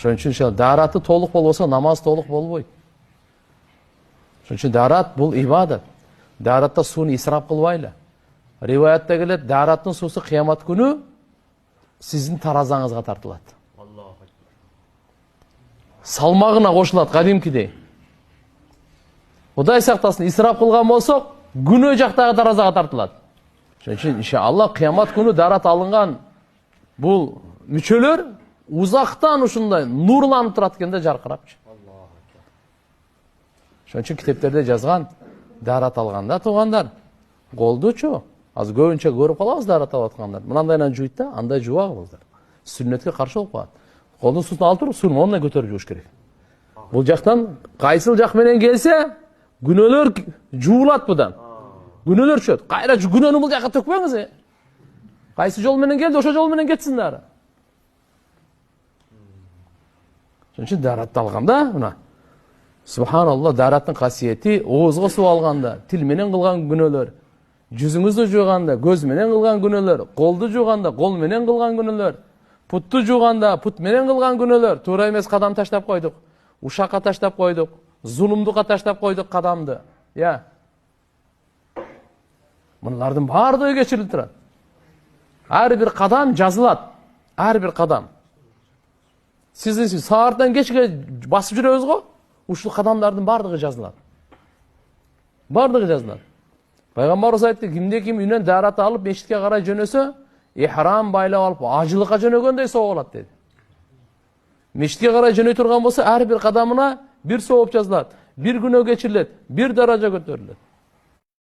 Ошон үчүн дараты толук болбосо намаз толук болбойт. Ошон үчүн дарат бул ибадат. Даратта сууну исрап кылбайлы. Риваятта келет, дараттын суусу кыямат күнү сиздин таразаңызга тартылат. Салмагына кошулат кадимкидей. Кудай сактасын, исрап кылган болсок, күнөө жактагы таразага тартылат. Ошон үчүн иншалла кыямат күнү дарат алынган бул мүчөлөр узактан ушундай нурланып турат экен да, жаркырапчы. Ошон үчүн китептерде жазган, дарат алганда туугандар, колдучу. Азыр көбүнчө көрүп калабыз дарат алып аткандар. Мындайынан жуйт да, андай жубагыбыздар. Сүннетке каршы болуп калат. Колдун суусун алып туруп, суун мондай көтөрүп жууш керек. Бул жактан кайсыл жак менен келсе, күнөөлөр жуулат будан. Күнөөлөр түшөт. Кайра күнөөнү бул жакка төкпөңүз. Кайсы жол менен келди, ошо жол менен кетсин дары. Ошон үчүн даратты алганда, мына субханалла, дараттын касиети оозго суу алганда, тил менен кылган күнөөлөр, жүзүңүздү жууганда көз менен кылган күнөөлөр, колду жууганда кол менен кылган күнөөлөр, путту жууганда пут менен кылган күнөөлөр, туура эмес кадам таштап койдук, ушакка таштап койдук, зулумдукка таштап койдук кадамды. Мыналардын баардыгы кечирилип турат. Ар бир кадам жазылат. Ар бир кадам. Сиздин саарттан кечке басып жүрөбүз го, ушул кадамдардын баардыгы жазылат. Баардыгы жазылат. Пайгамбарыбыз айтты, кимде ким үйүнөн дарат алып мешитке карай жөнөсө, ихрам байлап алып ажылыкка жөнөгөндөй сооп алат деди. Мешитке карай жөнөй турган болсо, ар бир кадамына бир сооп жазылат, бир күнөө кечирилет, бир даража көтөрүлөт.